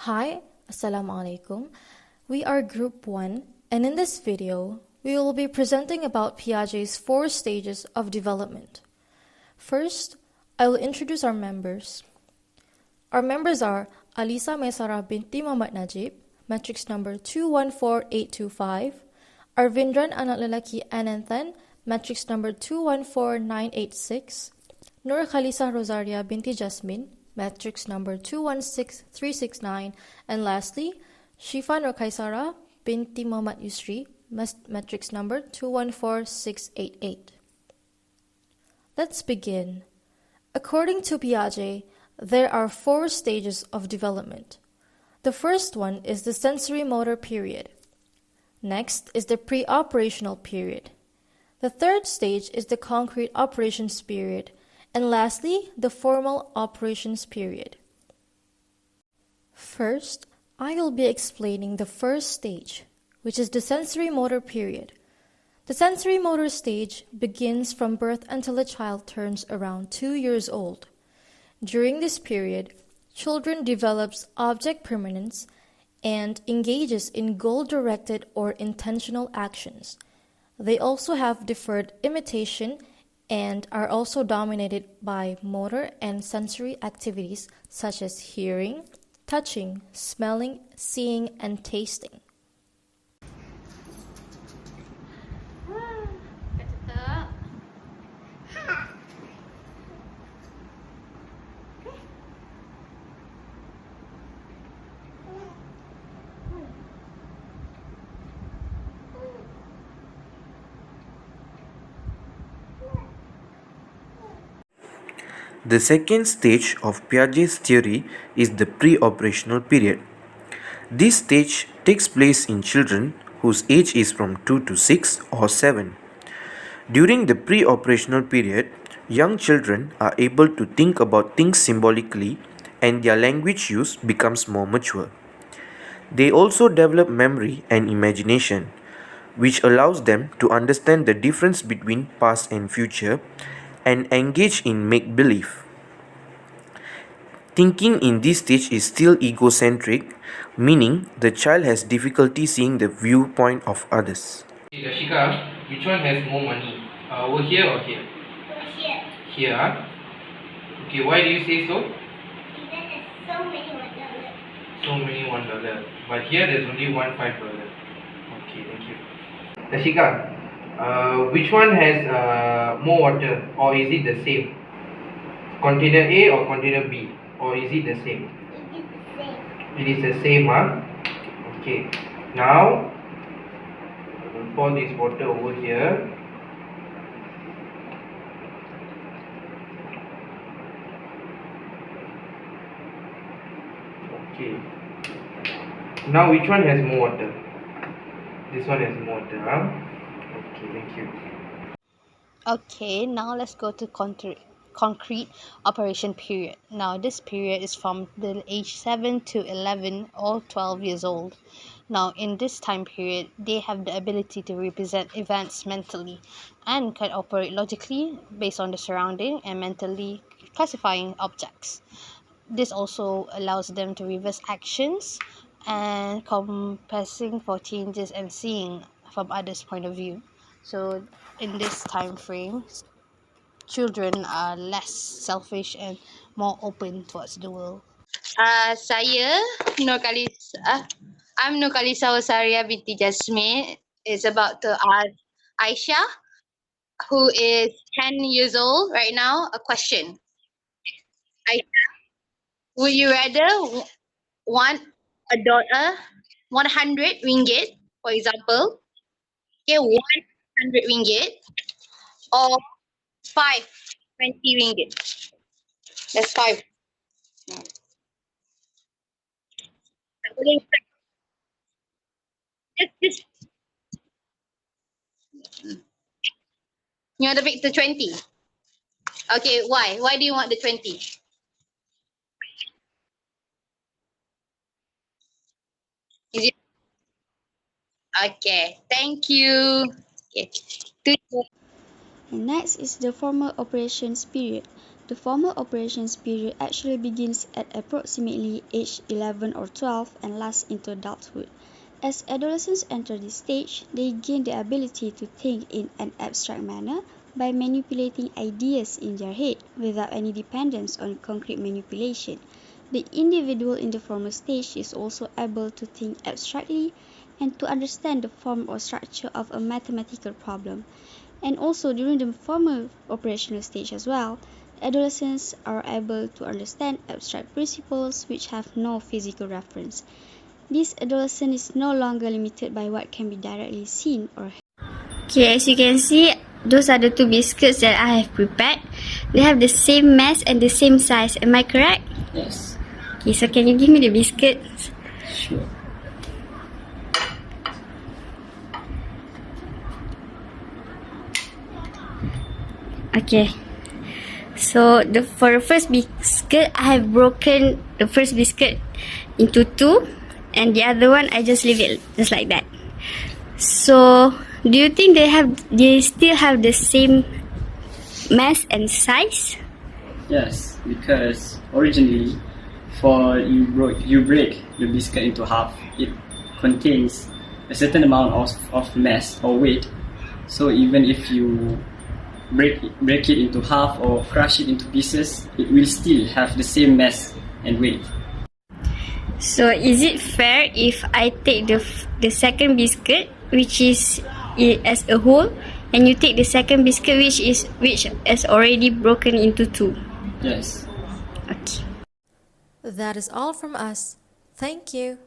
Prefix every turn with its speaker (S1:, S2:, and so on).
S1: Hi, Assalamu alaikum. We are Group 1, and in this video, we will be presenting about Piaget's 4 stages of development. First, I will introduce our members. Our members are Alisa Maisara binti Muhammad Najib, matrix number 214825, Arvindran anak lelaki Ananthan, matrix number 214986, Nur Khalisa Rosaria binti Jasmine, matrix number 216369, and lastly, Shifa Nur Kaisara binti Muhammad Yusri, matrix number 214688. Let's begin. According to Piaget, there are 4 stages of development. The first one is the sensory motor period. Next is the pre-operational period. The third stage is the concrete operations period. And lastly, the formal operations period. First, I will be explaining the first stage, which is the sensory motor period. The sensory motor stage begins from birth until a child turns around 2 years old. During this period, children develops object permanence and engages in goal-directed or intentional actions. They also have deferred imitation and are also dominated by motor and sensory activities such as hearing, touching, smelling, seeing, and tasting.
S2: The second stage of Piaget's theory is the pre-operational period. This stage takes place in children whose age is from 2 to 6 or 7. During the pre-operational period, young children are able to think about things symbolically and their language use becomes more mature. They also develop memory and imagination, which allows them to understand the difference between past and future and engage in make-believe. Thinking in this stage is still egocentric, meaning the child has difficulty seeing the viewpoint of others.
S3: Rashika, which one has more money? Over here or here?
S4: Here.
S3: Here. Okay, why do you say so?
S4: Because there's so many $1.
S3: So many $1. But here there's only one $5. Okay, thank you. Rashika, which one has more water or is it the same? Container A or container B? Or is it the same?
S4: It is the same.
S3: It is the same, huh? Okay. Now, we'll pour this water over here. Okay. Now which one has more water? This one has more water, huh? Okay, thank you.
S5: Okay, now let's go to concrete operation period. Now this period is from the age 7 to 11 or 12 years old. Now in this time period, they have the ability to represent events mentally and can operate logically based on the surrounding and mentally classifying objects. This also allows them to reverse actions and compassing for changes and seeing from others' point of view. So in this time frame, children are less selfish and more open towards the world.
S6: Saya I'm Nur Khalisa Wasaria binti Jasmine. It's about to ask Aisha, who is 10 years old right now, a question. Aisha, would you rather want a dollar, 100 ringgit, for example, okay, 100 ringgit, or 520 ringgit? That's 5. Tak boleh. Just you want to pick the 20. Okay, why? Why do you want the 20? Is it okay? Thank you. Okay.
S7: Next is the formal operations period. The formal operations period actually begins at approximately age 11 or 12 and lasts into adulthood. As adolescents enter this stage, they gain the ability to think in an abstract manner by manipulating ideas in their head without any dependence on concrete manipulation. The individual in the formal stage is also able to think abstractly and to understand the form or structure of a mathematical problem. And also during the formal operational stage as well, adolescents are able to understand abstract principles which have no physical reference. This adolescent is no longer limited by what can be directly seen or heard.
S8: Okay, as you can see, those are the two biscuits that I have prepared. They have the same mass and the same size. Am I correct?
S9: Yes.
S8: Okay, so can you give me the biscuits?
S9: Sure.
S8: Okay. So for the first biscuit, I have broken the first biscuit into two, and the other one I just leave it just like that. So do you think they still have the same mass and size?
S9: Yes, because originally, you break the biscuit into half, it contains a certain amount of mass or weight. So even if you break it into half or crush it into pieces, it will still have the same mass and weight.
S8: So is it fair if I take the second biscuit, which is as a whole, and you take the second biscuit which is already broken into two?
S9: Yes.
S8: Okay.
S1: That is all from us. Thank you.